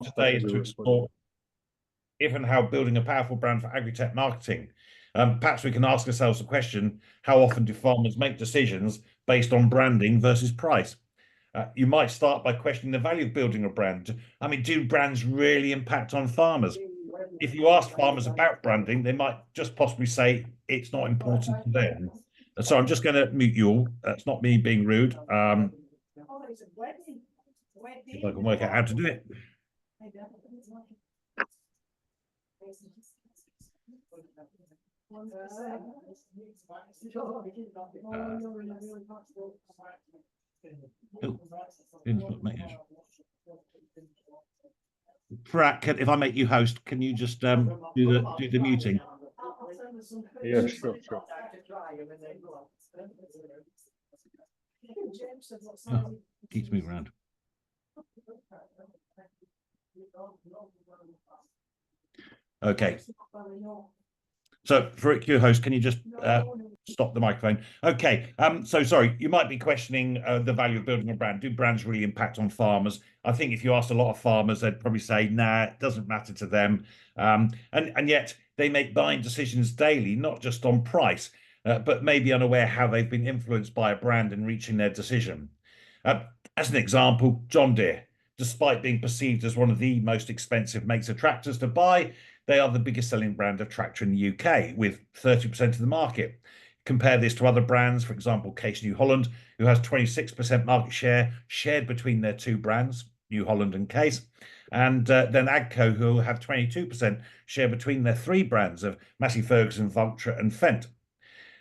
today is to explore if and how building a powerful brand for agri-tech marketing. Perhaps we can ask ourselves the question, how often do farmers make decisions based on branding versus price? You might start by questioning the value of building a brand. I mean, do brands really impact on farmers? If you ask farmers about branding, they might just possibly say it's not important to them. So I'm just going to mute you all. That's not me being rude. If I can work out how to do it. Pratt, if I make you host, can you just do the muting? Yeah, sure. Oh, keeps me around. Okay. So for your host, can you just stop the microphone? Okay. So sorry, you might be questioning the value of building a brand. Do brands really impact on farmers? I think if you asked a lot of farmers, they'd probably say, nah, it doesn't matter to them. And yet they make buying decisions daily, not just on price, but maybe unaware how they've been influenced by a brand in reaching their decision. As an example, John Deere, despite being perceived as one of the most expensive makes of tractors to buy, they are the biggest selling brand of tractor in the UK with 30% of the market. Compare this to other brands, for example, Case New Holland, who has 26% market share shared between their two brands, New Holland and Case. And then AGCO, who have 22% share between their three brands of Massey Ferguson, Valtra and Fendt.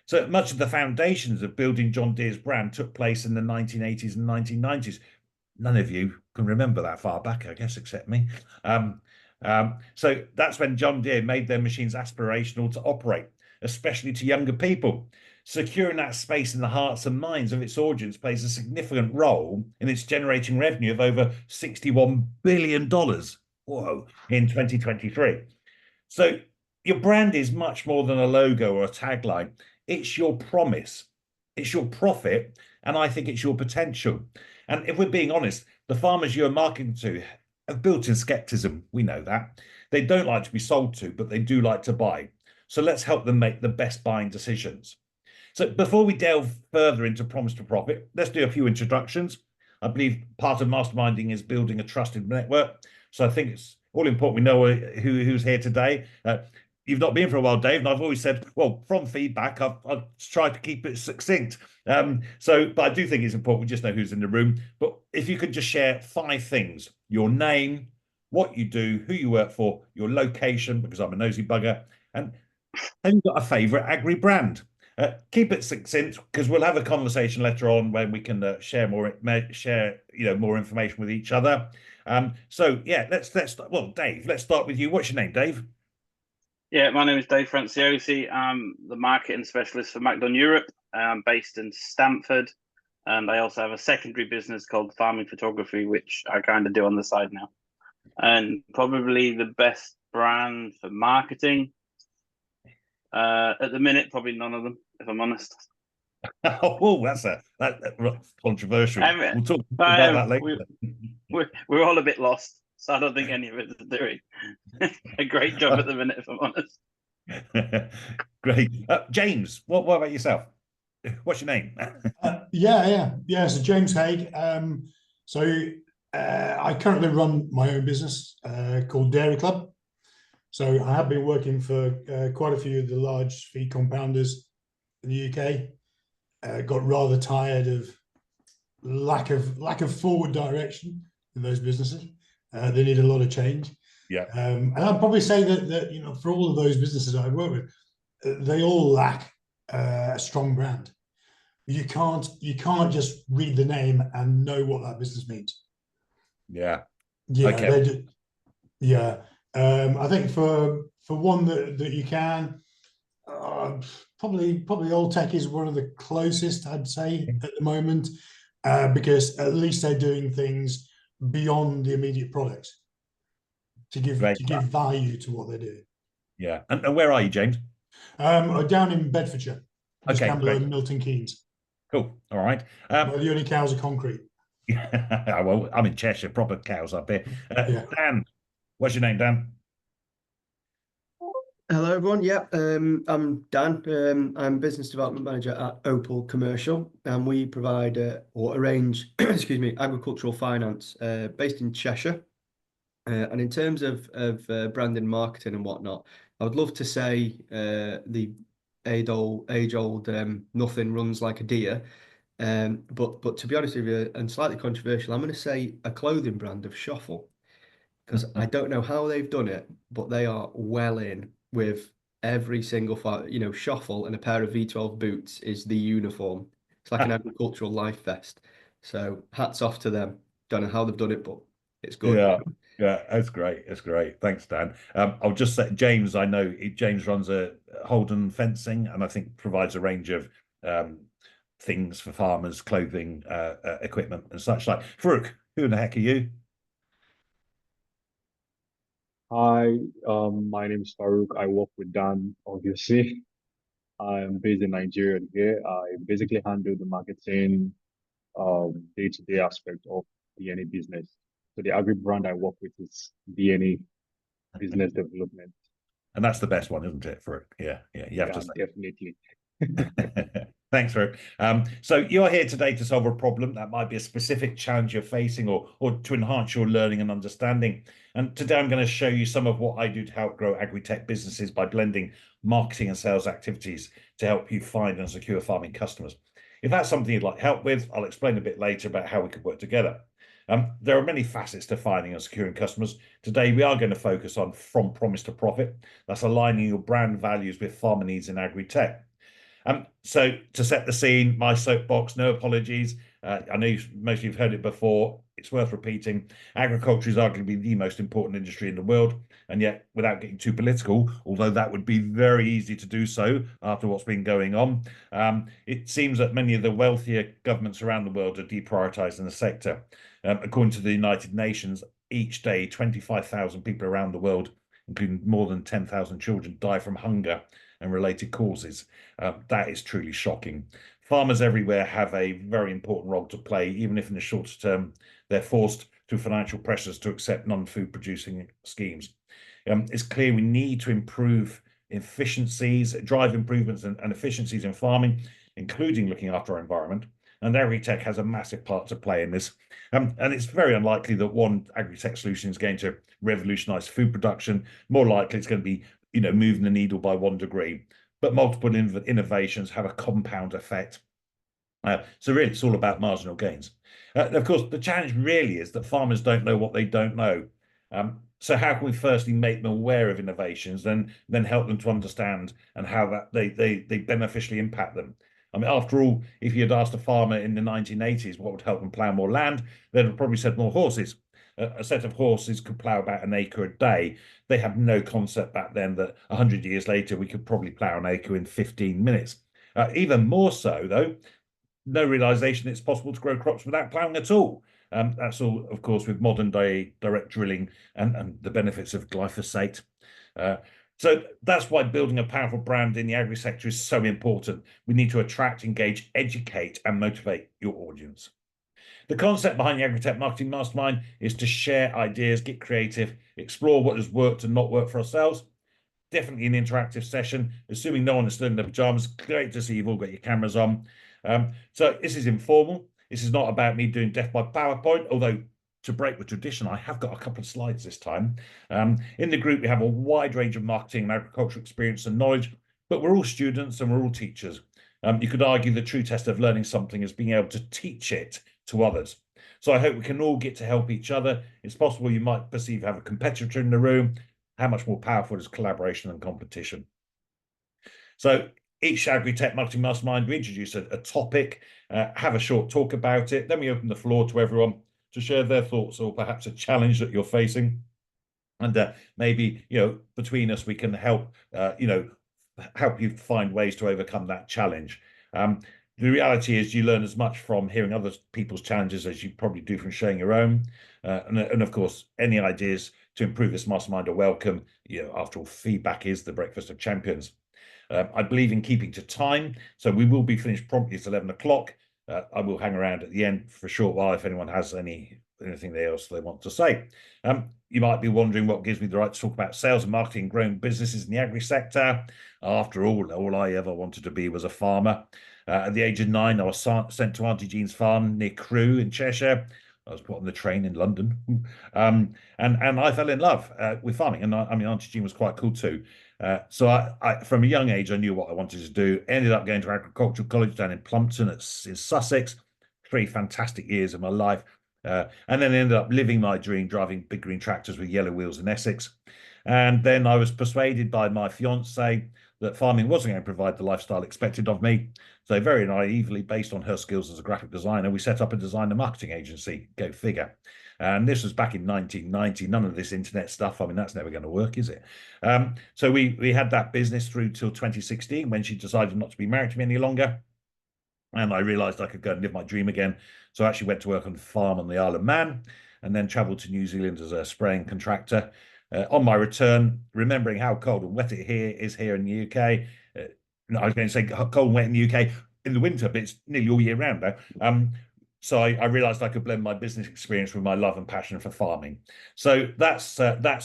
So much of the foundations of building John Deere's brand took place in the 1980s and 1990s. None of you can remember that far back, I guess, except me. So that's when John Deere made their machines aspirational to operate, especially to younger people. Securing that space in the hearts and minds of its audience plays a significant role in its generating revenue of over $61 billion in 2023. So your brand is much more than a logo or a tagline. It's your promise, it's your profit, and I think it's your potential. And if we're being honest, the farmers you're marketing to have built-in skepticism. We know that. They don't like to be sold to, but they do like to buy. So let's help them make the best buying decisions. So before we delve further into promise to profit, let's do a few introductions. I believe part of masterminding is building a trusted network. So I think it's all important we know who's here today. You've not been for a while, Dave, and I've always said, well, from feedback, I've tried to keep it succinct. But I do think it's important we just know who's in the room. But if you could just share 5 things: your name, what you do, who you work for, your location, because I'm a nosy bugger, and have you got a favourite agri brand? Keep it succinct, because we'll have a conversation later on when we can share more information with each other. So yeah, let's well, Dave, let's start with you. What's your name, Dave? Yeah, my name is Dave Franciosi. I'm the marketing specialist for MacDon Europe. I'm based in Stamford, and I also have a secondary business called Farming Photography, which I kind of do on the side now. And probably the best brand for marketing at the minute, probably none of them, if I'm honest. Oh, that's controversial. We'll talk about that later. We're all a bit lost. So I don't think any of it is doing a great job at the minute, if I'm honest. Great. James, what about yourself? What's your name? So James Haig. I currently run my own business called Dairy Club. So I have been working for quite a few of the large feed compounders in the UK. Got rather tired of lack of forward direction in those businesses. They need a lot of change. Yeah. And I'd probably say that for all of those businesses I work with, they all lack a strong brand. You can't just read the name and know what that business means. Yeah. Okay. I think for one that you can, probably Old Tech is one of the closest, I'd say, at the moment, because at least they're doing things beyond the immediate products to give value to what they're doing. Yeah. And where are you, James? Down in Bedfordshire. Okay, Campbell and Milton Keynes. Cool. All right. Where the only cows are concrete. Well, I'm in Cheshire, proper cows up here. Yeah. Dan, what's your name, Dan? Hello, everyone. Yeah, I'm Dan. I'm business development manager at Opal Commercial, and we provide or arrange, excuse me, agricultural finance based in Cheshire. And in terms of branding, marketing, and whatnot, I would love to say the age-old nothing runs like a deer. But to be honest with you, and slightly controversial, I'm going to say a clothing brand of Shuffle, because I don't know how they've done it, but they are well in with every single Shuffle and a pair of V12 boots is the uniform. It's like an agricultural life vest. So hats off to them. Don't know how they've done it, but it's good. Yeah, yeah, that's great. That's great. Thanks, Dan. I'll just say, James, I know James runs a Holden Fencing, and I think provides a range of things for farmers, clothing, equipment, and such like. Farouk, who the heck are you? Hi, my name is Farouk. I work with Dan, obviously. I'm based in Nigeria here. I basically handle the marketing, day-to-day aspect of DNA business. So the agri brand I work with is DNA Business Development. And that's the best one, isn't it, Farouk? Yeah, yeah, you have Yeah, to say. definitely. Thanks, Farouk. So you're here today to solve a problem that might be a specific challenge you're facing, or to enhance your learning and understanding. And today I'm going to show you some of what I do to help grow agri-tech businesses by blending marketing and sales activities to help you find and secure farming customers. If that's something you'd like help with, I'll explain a bit later about how we could work together. There are many facets to finding and securing customers. Today, we are going to focus on from promise to profit. That's aligning your brand values with farmer needs in agri-tech. So to set the scene, my soapbox, no apologies. I know most of you have heard it before. It's worth repeating. Agriculture is arguably the most important industry in the world. And yet, without getting too political, although that would be very easy to do so after what's been going on, it seems that many of the wealthier governments around the world are deprioritizing the sector. According to the United Nations, each day, 25,000 people around the world, including more than 10,000 children, die from hunger and related causes. That is truly shocking. Farmers everywhere have a very important role to play, even if in the shorter term they're forced through financial pressures to accept non-food producing schemes. It's clear we need to improve efficiencies, drive improvements and efficiencies in farming, including looking after our environment. And Agri-Tech has a massive part to play in this. And it's very unlikely that one Agri-Tech solution is going to revolutionize food production. More likely it's going to be moving the needle by 1 degree, but multiple innovations have a compound effect. So really, it's all about marginal gains. Of course, the challenge really is that farmers don't know what they don't know. So how can we firstly make them aware of innovations, then help them to understand and how that they beneficially impact them? I mean, after all, if you had asked a farmer in the 1980s what would help them plough more land, they'd have probably said more horses. A set of horses could plough about an acre a day. They had no concept back then that 100 years later we could probably plough an acre in 15 minutes. Even more so, though, no realization it's possible to grow crops without ploughing at all. That's all, of course, with modern day direct drilling and the benefits of glyphosate. So that's why building a powerful brand in the agri sector is so important. We need to attract, engage, educate, and motivate your audience. The concept behind the Agri-Tech Marketing Mastermind is to share ideas, get creative, explore what has worked and not worked for ourselves. Definitely an interactive session, assuming no one is still in their pajamas. Great to see you've all got your cameras on. So this is informal. This is not about me doing death by PowerPoint, although to break with tradition, I have got a couple of slides this time. In the group, we have a wide range of marketing and agricultural experience and knowledge, but we're all students and we're all teachers. You could argue the true test of learning something is being able to teach it to others. So I hope we can all get to help each other. It's possible you might perceive you have a competitor in the room. How much more powerful is collaboration and competition? So each Agri-Tech Marketing Mastermind, we introduce a topic, have a short talk about it. Then we open the floor to everyone to share their thoughts or perhaps a challenge that you're facing. And maybe, between us, we can help, help you find ways to overcome that challenge. The reality is you learn as much from hearing other people's challenges as you probably do from sharing your own. And of course, any ideas to improve this mastermind are welcome. After all, feedback is the breakfast of champions. I believe in keeping to time, so we will be finished promptly at 11 o'clock. I will hang around at the end for a short while if anyone has anything else they want to say. You might be wondering what gives me the right to talk about sales and marketing, growing businesses in the agri sector. After all I ever wanted to be was a farmer. At the age of 9, I was sent to Auntie Jean's farm near Crewe in Cheshire. I was put on the train in London, and I fell in love with farming. And I mean, Auntie Jean was quite cool too. So I, from a young age, I knew what I wanted to do. Ended up going to agricultural college down in Plumpton, in Sussex. 3 fantastic years of my life. And then ended up living my dream, driving big green tractors with yellow wheels in Essex. And then I was persuaded by my fiance that farming wasn't going to provide the lifestyle expected of me. So very naively, based on her skills as a graphic designer, we set up a design and marketing agency, go figure. And this was back in 1990, none of this internet stuff. I mean, that's never going to work, is it? So we had that business through till 2016 when she decided not to be married to me any longer. And I realized I could go and live my dream again. So I actually went to work on a farm on the Isle of Man and then traveled to New Zealand as a spraying contractor. On my return, remembering how cold and wet it is here in the UK. I was going to say cold and wet in the UK in the winter, but it's nearly all year round now. So I realized I could blend my business experience with my love and passion for farming. So that's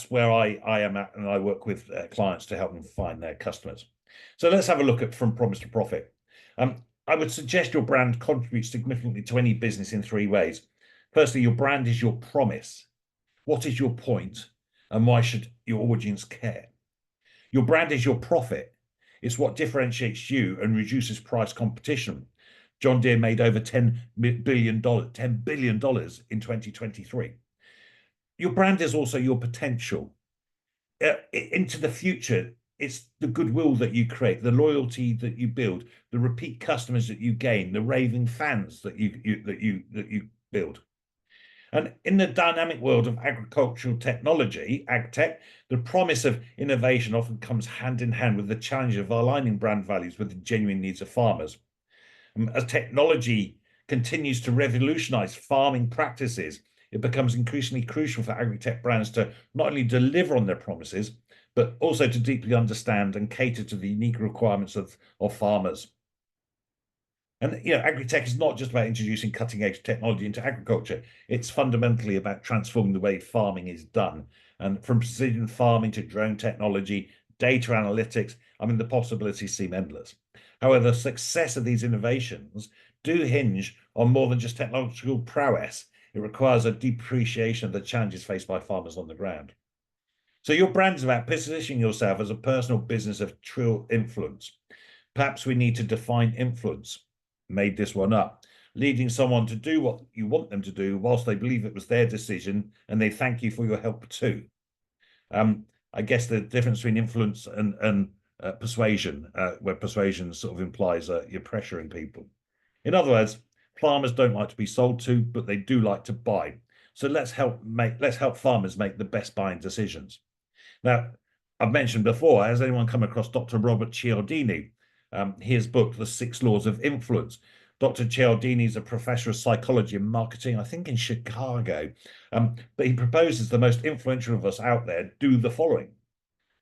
where I am at, and I work with clients to help them find their customers. So let's have a look at from promise to profit. I would suggest your brand contributes significantly to any business in 3 ways. Firstly, your brand is your promise. What is your point, and why should your audience care? Your brand is your profit. It's what differentiates you and reduces price competition. John Deere made over $10 billion in 2023. Your brand is also your potential. Into the future, it's the goodwill that you create, the loyalty that you build, the repeat customers that you gain, the raving fans that you build. And in the dynamic world of agricultural technology, Agri-Tech, the promise of innovation often comes hand in hand with the challenge of aligning brand values with the genuine needs of farmers. As technology continues to revolutionize farming practices, it becomes increasingly crucial for Agri-Tech brands to not only deliver on their promises, but also to deeply understand and cater to the unique requirements of farmers. And Agri-Tech is not just about introducing cutting-edge technology into agriculture. It's fundamentally about transforming the way farming is done. And from precision farming to drone technology, data analytics, I mean, the possibilities seem endless. However, the success of these innovations do hinge on more than just technological prowess. It requires a deep appreciation of the challenges faced by farmers on the ground. So your brand is about positioning yourself as a personal business of true influence. Perhaps we need to define influence. Made this one up. Leading someone to do what you want them to do whilst they believe it was their decision and they thank you for your help too. I guess the difference between influence and persuasion, where persuasion sort of implies you're pressuring people. In other words, farmers don't like to be sold to, but they do like to buy. So let's help farmers make the best buying decisions. Now, I've mentioned before, has anyone come across Dr. Robert Cialdini? His book, The 6 Laws of Influence. Dr. Cialdini is a professor of psychology and marketing, I think in Chicago. But he proposes the most influential of us out there do the following.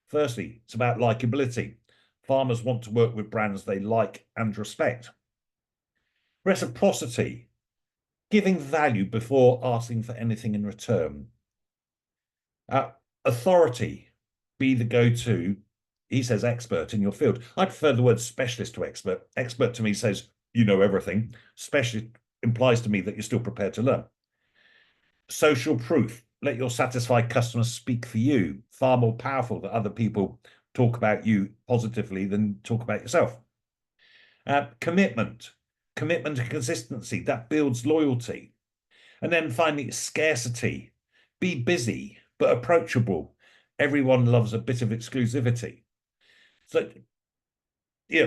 Firstly, it's about likability. Farmers want to work with brands they like and respect. Reciprocity, giving value before asking for anything in return. Authority, be the go-to, he says expert in your field. I prefer the word specialist to expert. Expert to me says you know everything. Specialist implies to me that you're still prepared to learn. Social proof, let your satisfied customers speak for you. Far more powerful that other people talk about you positively than talk about yourself. Commitment and consistency, that builds loyalty. And then finally, scarcity, be busy but approachable. Everyone loves a bit of exclusivity. So,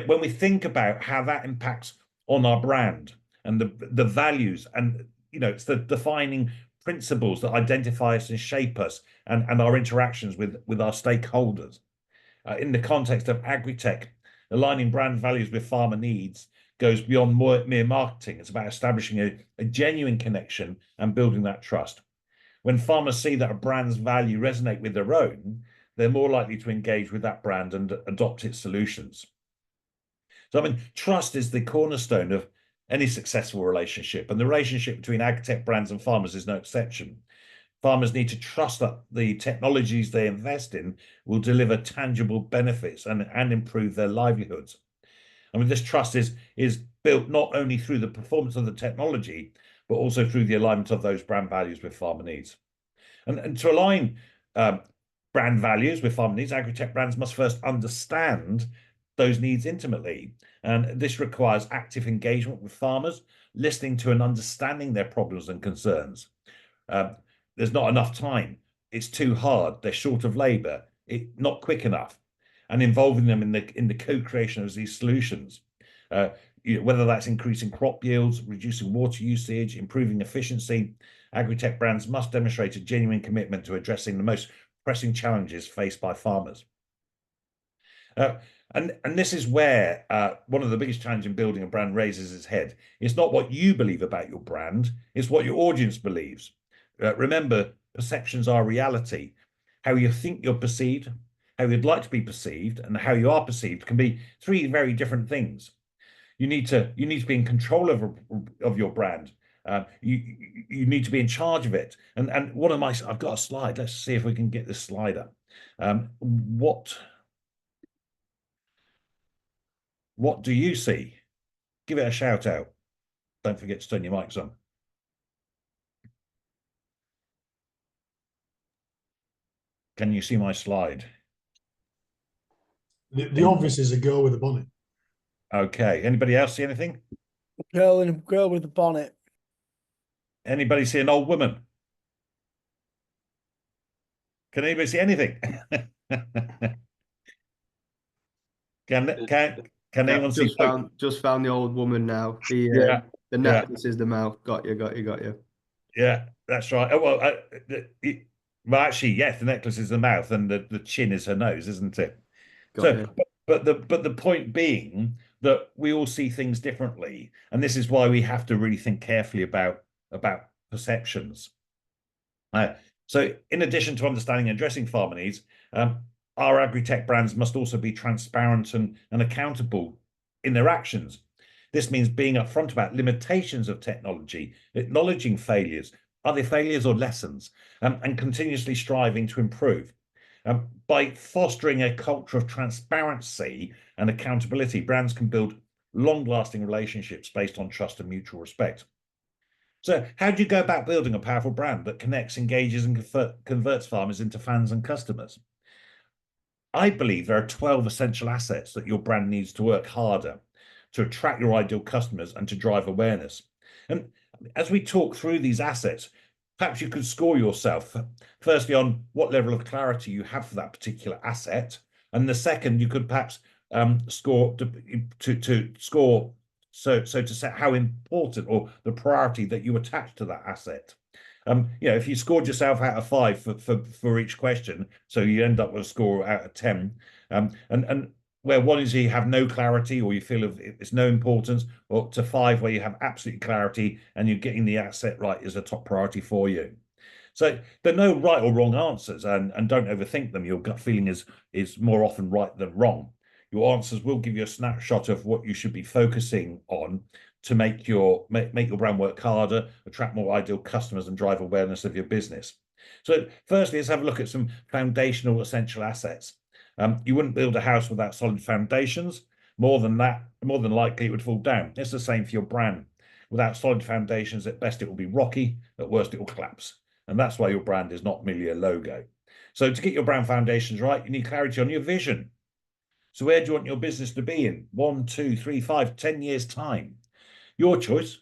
when we think about how that impacts on our brand and the values, and it's the defining principles that identify us and shape us and our interactions with our stakeholders. In the context of Agri-Tech, aligning brand values with farmer needs goes beyond mere marketing. It's about establishing a genuine connection and building that trust. When farmers see that a brand's value resonate with their own, they're more likely to engage with that brand and adopt its solutions. So, I mean, trust is the cornerstone of any successful relationship, and the relationship between Agri-Tech brands and farmers is no exception. Farmers need to trust that the technologies they invest in will deliver tangible benefits and improve their livelihoods. I mean, this trust is built not only through the performance of the technology, but also through the alignment of those brand values with farmer needs. And to align brand values with farmer needs, Agri-Tech brands must first understand those needs intimately. And this requires active engagement with farmers, listening to and understanding their problems and concerns. There's not enough time. It's too hard. They're short of labour. Not quick enough, and involving them in the co-creation of these solutions. Whether that's increasing crop yields, reducing water usage, improving efficiency, Agri-Tech brands must demonstrate a genuine commitment to addressing the most pressing challenges faced by farmers. And this is where one of the biggest challenges in building a brand raises its head. It's not what you believe about your brand, it's what your audience believes. Remember, perceptions are reality. How you think you're perceived, how you'd like to be perceived, and how you are perceived can be three very different things. You need to be in control of your brand. You need to be in charge of it. And I've got a slide. Let's see if we can get this slide up. What do you see? Give it a shout out. Don't forget to turn your mics on. Can you see my slide? The obvious is a girl with a bonnet. Okay. Anybody else see anything? Girl with a bonnet. Anybody see an old woman? Can anybody see anything? Can anyone see? Just found the old woman now. The necklace is the mouth. Got you. Yeah, that's right. Oh, well, actually, yes, the necklace is the mouth, and the chin is her nose, isn't it? But the point being that we all see things differently, and this is why we have to really think carefully about perceptions. So, in addition to understanding and addressing farmer needs, our Agri-Tech brands must also be transparent and accountable in their actions. This means being upfront about limitations of technology, acknowledging failures. Are they failures or lessons? And continuously striving to improve. By fostering a culture of transparency and accountability, brands can build long-lasting relationships based on trust and mutual respect. So how do you go about building a powerful brand that connects, engages, and converts farmers into fans and customers? I believe there are 12 essential assets that your brand needs to work harder to attract your ideal customers and to drive awareness. And as we talk through these assets, perhaps you could score yourself, firstly, on what level of clarity you have for that particular asset. And the second, you could perhaps score to score to set how important or the priority that you attach to that asset. If you scored yourself out of 5 for each question, so you end up with a score out of 10, and where 1 is you have no clarity or you feel it's no importance, or to 5 where you have absolute clarity and you're getting the asset right is a top priority for you. So there are no right or wrong answers, and don't overthink them. Your gut feeling is more often right than wrong. Your answers will give you a snapshot of what you should be focusing on to make your brand work harder, attract more ideal customers, and drive awareness of your business. So firstly, let's have a look at some foundational essential assets. You wouldn't build a house without solid foundations. More than likely it would fall down. It's the same for your brand. Without solid foundations, at best it will be rocky, at worst it will collapse. And that's why your brand is not merely a logo. So to get your brand foundations right, you need clarity on your vision. So where do you want your business to be in 1, 2, 3, 5, 10 years time? Your choice.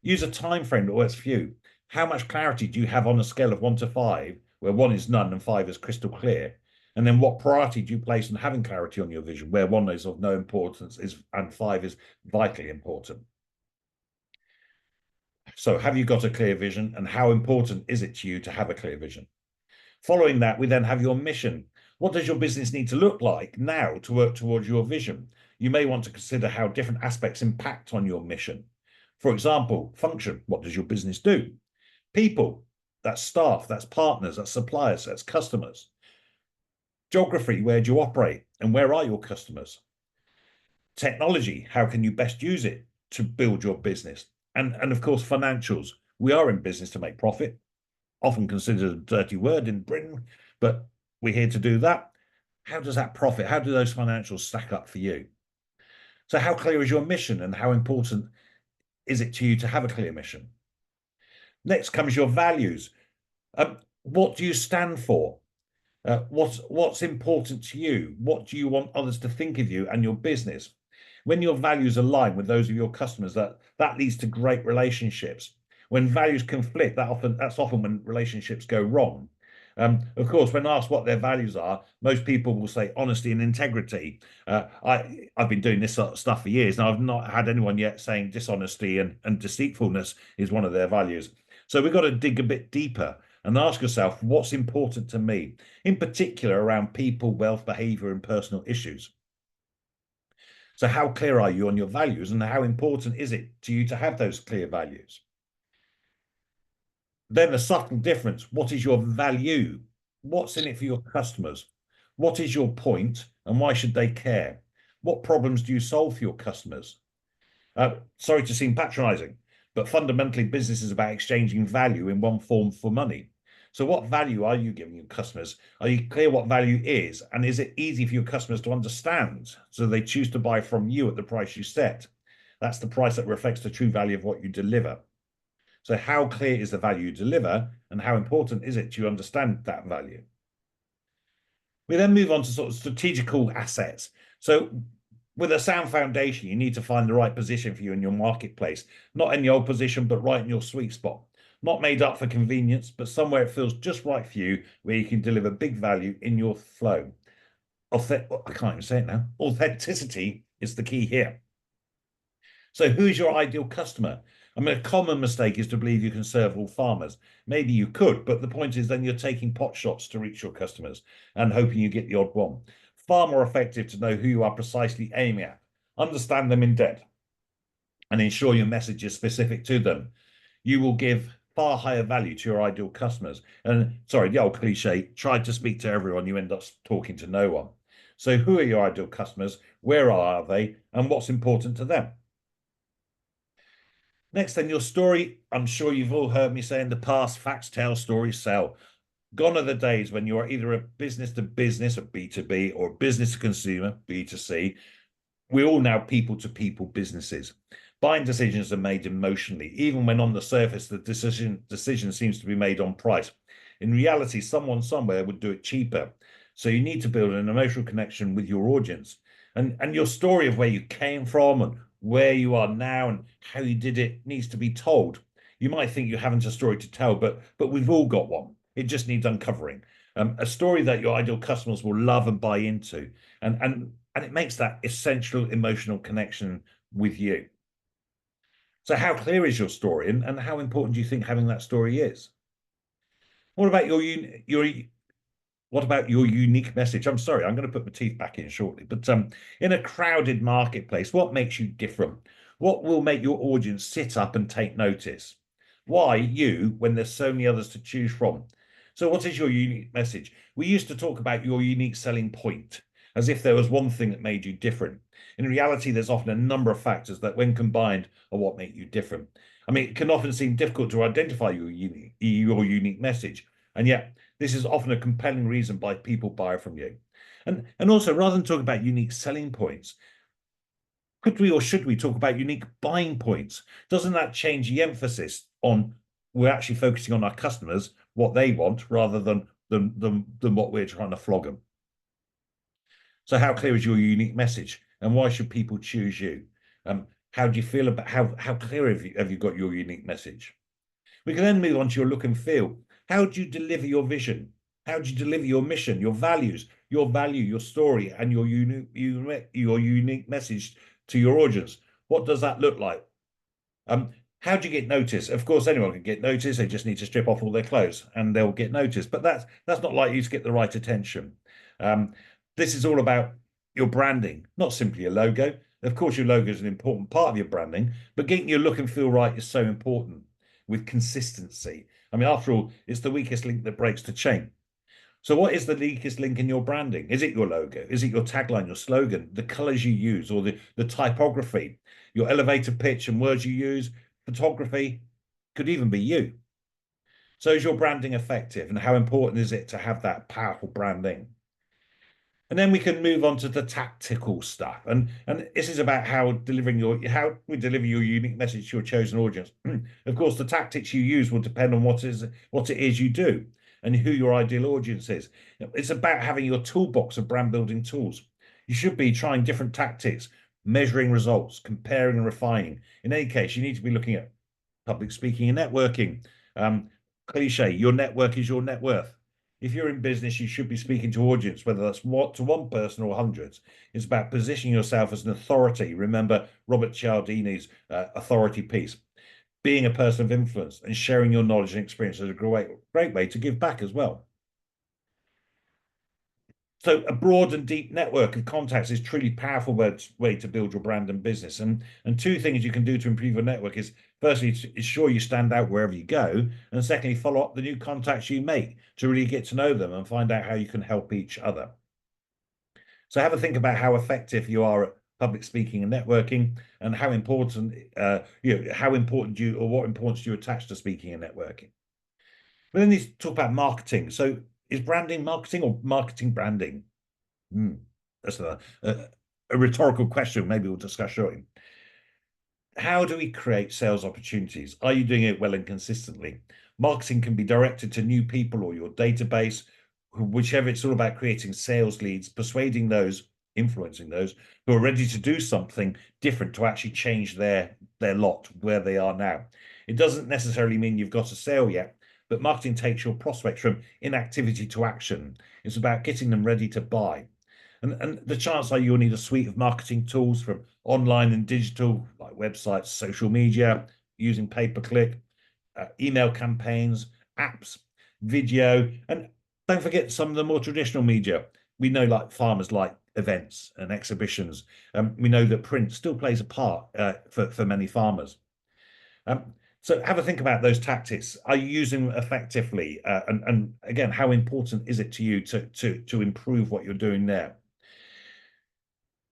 Use a time frame that works for you. How much clarity do you have on a scale of 1 to 5, where 1 is none and 5 is crystal clear? And then what priority do you place on having clarity on your vision, where 1 is of no importance and 5 is vitally important? So have you got a clear vision, and how important is it to you to have a clear vision? Following that, we then have your mission. What does your business need to look like now to work towards your vision? You may want to consider how different aspects impact on your mission. For example, function, what does your business do? People, that's staff, that's partners, that's suppliers, that's customers. Geography, where do you operate and where are your customers? Technology, how can you best use it? to build your business. And of course, financials. We are in business to make profit, often considered a dirty word in Britain, but we're here to do that. How does that profit, how do those financials stack up for you? So how clear is your mission, and how important is it to you to have a clear mission? Next comes your values. What do you stand for? What's important to you? What do you want others to think of you and your business? When your values align with those of your customers, that leads to great relationships. When values conflict, that's often when relationships go wrong. Of course, when asked what their values are, most people will say honesty and integrity. I've been doing this sort of stuff for years, and I've not had anyone yet saying dishonesty and deceitfulness is one of their values. So we've got to dig a bit deeper and ask yourself, what's important to me, in particular around people, wealth, behavior, and personal issues. So how clear are you on your values, and how important is it to you to have those clear values? Then a subtle difference. What is your value? What's in it for your customers? What is your point, and why should they care? What problems do you solve for your customers? Sorry to seem patronizing, but fundamentally business is about exchanging value in one form for money. So what value are you giving your customers? Are you clear what value is? And is it easy for your customers to understand so they choose to buy from you at the price you set? That's the price that reflects the true value of what you deliver. So how clear is the value you deliver, and how important is it to understand that value? We then move on to sort of strategical assets. So with a sound foundation, you need to find the right position for you in your marketplace, not in the old position, but right in your sweet spot. Not made up for convenience, but somewhere it feels just right for you, where you can deliver big value in your flow. I can't even say it now. Authenticity is the key here. So who is your ideal customer? I mean, a common mistake is to believe you can serve all farmers. Maybe you could, but the point is then you're taking pot shots to reach your customers and hoping you get the odd one. Far more effective to know who you are precisely aiming at, understand them in depth, and ensure your message is specific to them. You will give far higher value to your ideal customers. And sorry, the old cliche, try to speak to everyone, you end up talking to no one. So who are your ideal customers? Where are they? And what's important to them? Next, then, your story. I'm sure you've all heard me say in the past, facts tell, stories sell. Gone are the days when you are either a business to business, a B2B, or a business to consumer, B2C. We're all now people to people businesses. Buying decisions are made emotionally, even when on the surface the decision seems to be made on price. In reality, someone somewhere would do it cheaper. So you need to build an emotional connection with your audience. And your story of where you came from and where you are now and how you did it needs to be told. You might think you haven't a story to tell, but we've all got one. It just needs uncovering. A story that your ideal customers will love and buy into. And it makes that essential emotional connection with you. So how clear is your story, and how important do you think having that story is? What about your unique message? I'm sorry, I'm going to put my teeth back in shortly, but in a crowded marketplace, what makes you different? What will make your audience sit up and take notice? Why you when there's so many others to choose from? So what is your unique message? We used to talk about your unique selling point as if there was one thing that made you different. In reality, there's often a number of factors that, when combined, are what make you different. I mean, it can often seem difficult to identify your unique message, and yet this is often a compelling reason why people buy from you. And also, rather than talk about unique selling points, could we or should we talk about unique buying points? Doesn't that change the emphasis on we're actually focusing on our customers, what they want, rather than what we're trying to flog them? So how clear is your unique message, and why should people choose you? How do you feel about how clear have you got your unique message? We can then move on to your look and feel. How do you deliver your vision? How do you deliver your mission, your values, your value, your story, and your unique message to your audience? What does that look like? How do you get noticed? Of course, anyone can get noticed. They just need to strip off all their clothes and they'll get noticed. But that's not likely to get the right attention. This is all about your branding, not simply a logo. Of course, your logo is an important part of your branding, but getting your look and feel right is so important, with consistency. I mean, after all, it's the weakest link that breaks the chain. So what is the weakest link in your branding? Is it your logo? Is it your tagline, your slogan, the colors you use, or the typography, your elevator pitch and words you use? Photography could even be you. So is your branding effective, and how important is it to have that powerful branding? And then we can move on to the tactical stuff. And this is about how we deliver your unique message to your chosen audience. Of course, the tactics you use will depend on what it is you do and who your ideal audience is. It's about having your toolbox of brand building tools. You should be trying different tactics, measuring results, comparing and refining. In any case, you need to be looking at public speaking and networking. Cliche, your network is your net worth. If you're in business, you should be speaking to audience, whether that's to one person or hundreds. It's about positioning yourself as an authority. Remember Robert Cialdini's authority piece. Being a person of influence and sharing your knowledge and experience is a great way to give back as well. So a broad and deep network of contacts is truly powerful way to build your brand and business. And two things you can do to improve your network is, firstly, to ensure you stand out wherever you go. And secondly, follow up the new contacts you make to really get to know them and find out how you can help each other. So have a think about how effective you are at public speaking and networking, and how important, what importance you attach to speaking and networking. We then need to talk about marketing. So is branding marketing or marketing branding? That's a rhetorical question. Maybe we'll discuss shortly. How do we create sales opportunities? Are you doing it well and consistently? Marketing can be directed to new people or your database, whichever. It's all about creating sales leads, persuading those, influencing those who are ready to do something different to actually change their lot where they are now. It doesn't necessarily mean you've got a sale yet, but marketing takes your prospects from inactivity to action. It's about getting them ready to buy. And the chances are you'll need a suite of marketing tools, from online and digital, like websites, social media, using pay-per-click, email campaigns, apps, video, and don't forget some of the more traditional media. We know, like, farmers like events and exhibitions. We know that print still plays a part for many farmers. So have a think about those tactics. Are you using them effectively? And again, how important is it to you to improve what you're doing there?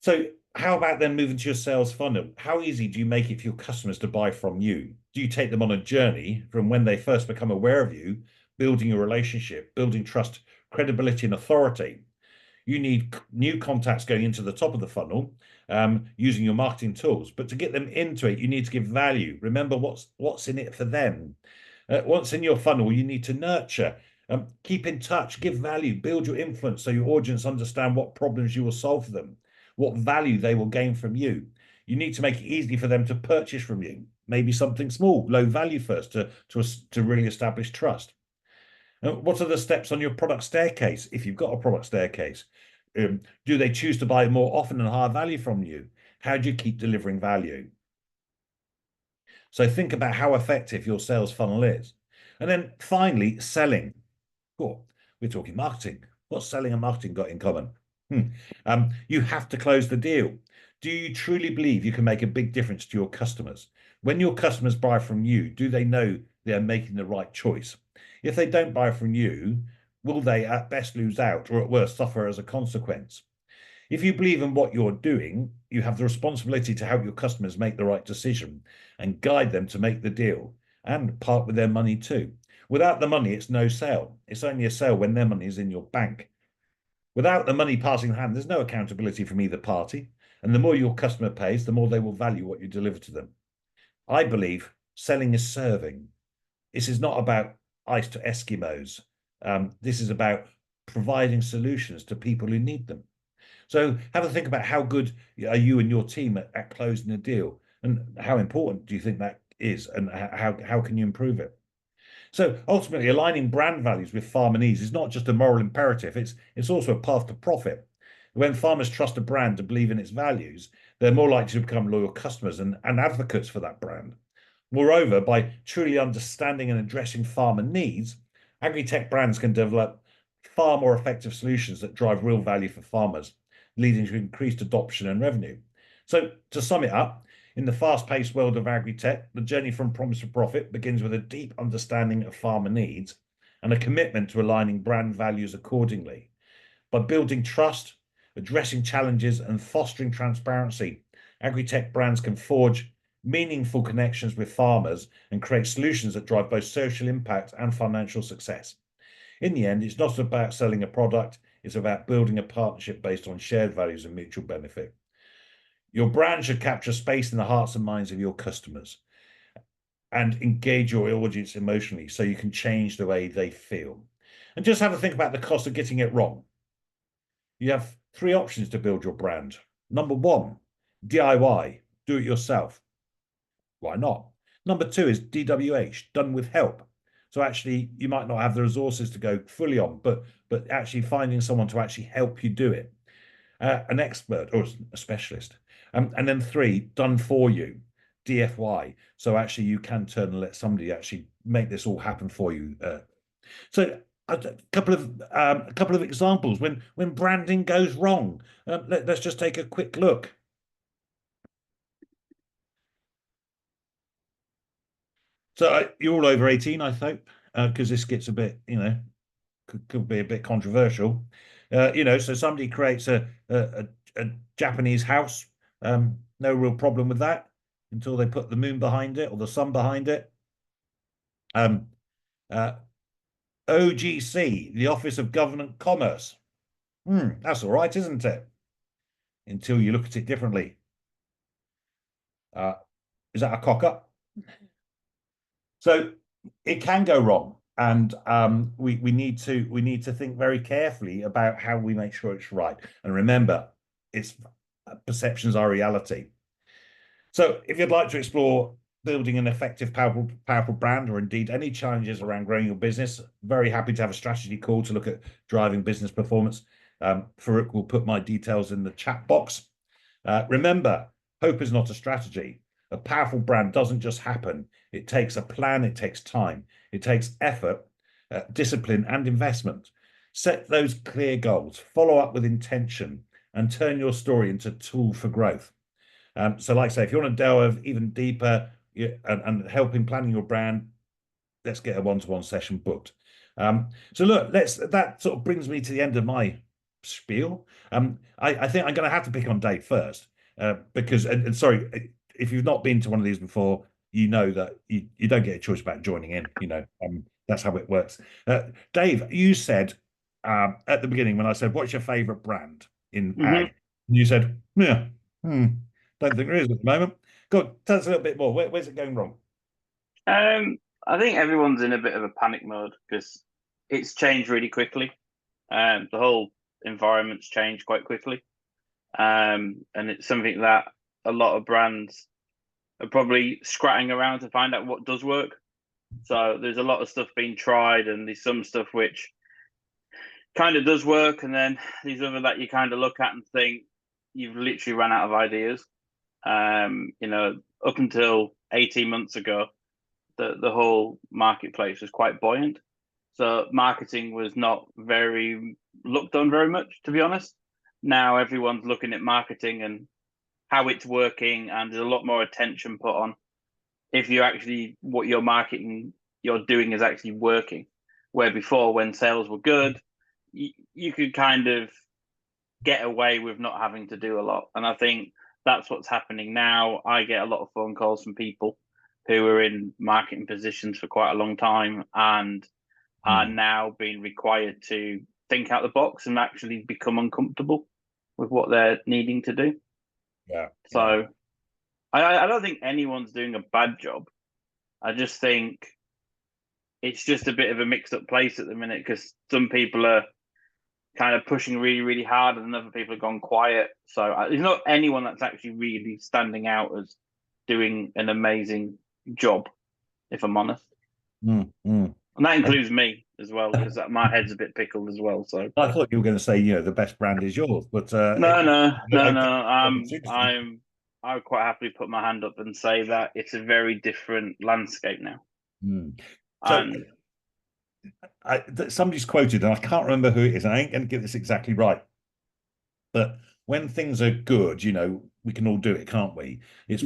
So how about then moving to your sales funnel? How easy do you make it for your customers to buy from you? Do you take them on a journey from when they first become aware of you, building a relationship, building trust, credibility, and authority? You need new contacts going into the top of the funnel, using your marketing tools. But to get them into it, you need to give value. Remember what's in it for them. Once in your funnel, you need to nurture. Keep in touch, give value, build your influence so your audience understand what problems you will solve for them, what value they will gain from you. You need to make it easy for them to purchase from you. Maybe something small, low value first, to really establish trust. What are the steps on your product staircase, if you've got a product staircase? Do they choose to buy more often and higher value from you? How do you keep delivering value? So think about how effective your sales funnel is. And then finally, selling. Cool. We're talking marketing. What's selling and marketing got in common? You have to close the deal. Do you truly believe you can make a big difference to your customers? When your customers buy from you, do they know they are making the right choice? If they don't buy from you, will they at best lose out, or at worst suffer as a consequence? If you believe in what you're doing, you have the responsibility to help your customers make the right decision and guide them to make the deal and part with their money too. Without the money, it's no sale. It's only a sale when their money is in your bank. Without the money passing hand, there's no accountability from either party. And the more your customer pays, the more they will value what you deliver to them. I believe selling is serving. This is not about ice to Eskimos. This is about providing solutions to people who need them. So have a think about how good are you and your team at closing a deal, and how important do you think that is, and how can you improve it? So ultimately, aligning brand values with farmer needs is not just a moral imperative, it's also a path to profit. When farmers trust a brand to believe in its values, they're more likely to become loyal customers and advocates for that brand. Moreover, by truly understanding and addressing farmer needs, agri-tech brands can develop far more effective solutions that drive real value for farmers, leading to increased adoption and revenue. So to sum it up, in the fast-paced world of agri-tech, the journey from promise to profit begins with a deep understanding of farmer needs and a commitment to aligning brand values accordingly. By building trust, addressing challenges, and fostering transparency, Agri-Tech brands can forge meaningful connections with farmers and create solutions that drive both social impact and financial success. In the end, it's not about selling a product, it's about building a partnership based on shared values and mutual benefit. Your brand should capture space in the hearts and minds of your customers and engage your audience emotionally so you can change the way they feel. And just have a think about the cost of getting it wrong. You have 3 options to build your brand. Number 1, DIY, do it yourself. Why not? Number 2 is DWH, done with help. So actually, you might not have the resources to go fully on, but actually finding someone to actually help you do it. An expert or a specialist. And then 3, done for you, DFY. So actually you can turn and let somebody actually make this all happen for you. So a couple of examples when branding goes wrong. Let's just take a quick look. So you're all over 18, I hope, because this gets a bit, could be a bit controversial. So somebody creates a Japanese house, no real problem with that until they put the moon behind it or the sun behind it. OGC, the Office of Government Commerce. That's all right, isn't it? Until you look at it differently. Is that a cock-up? So it can go wrong, and we need to think very carefully about how we make sure it's right. And remember, perceptions are reality. So if you'd like to explore building an effective, powerful brand, or indeed any challenges around growing your business, very happy to have a strategy call to look at driving business performance. Farouk will put my details in the chat box. Remember, hope is not a strategy. A powerful brand doesn't just happen. It takes a plan, it takes time, it takes effort, discipline, and investment. Set those clear goals, follow up with intention, and turn your story into a tool for growth. So like I say, if you want to delve even deeper and help in planning your brand, let's get a one-to-one session booked. So look, that sort of brings me to the end of my spiel. I think I'm going to have to pick on Dave first, because, and sorry, if you've not been to one of these before, you know that you don't get a choice about joining in. That's how it works. Dave, you said at the beginning when I said, "What's your favourite brand in ag?" And you said, "Yeah, don't think there is at the moment." Go on, tell us a little bit more. Where's it going wrong? I think everyone's in a bit of a panic mode because it's changed really quickly. The whole environment's changed quite quickly, and it's something that a lot of brands are probably scratching around to find out what does work. So there's a lot of stuff being tried, and there's some stuff which kind of does work, and then there's other that you kind of look at and think you've literally run out of ideas. Up until 18 months ago, the whole marketplace was quite buoyant. So marketing was not looked on very much, to be honest. Now everyone's looking at marketing and how it's working, and there's a lot more attention put on if what you're marketing you're doing is actually working. Where before, when sales were good, you could kind of get away with not having to do a lot. And I think that's what's happening now. I get a lot of phone calls from people who are in marketing positions for quite a long time and are now being required to think out the box and actually become uncomfortable with what they're needing to do. Yeah. So I don't think anyone's doing a bad job. I just think it's just a bit of a mixed up place at the minute because some people are kind of pushing really, really hard and other people have gone quiet. So there's not anyone that's actually really standing out as doing an amazing job, if I'm honest. And that includes me as well, because my head's a bit pickled as well. So I thought you were going to say, the best brand is yours, but no. I would quite happily put my hand up and say that it's a very different landscape now. So somebody's quoted, and I can't remember who it is, and I ain't going to get this exactly right. But when things are good, we can all do it, can't we? It's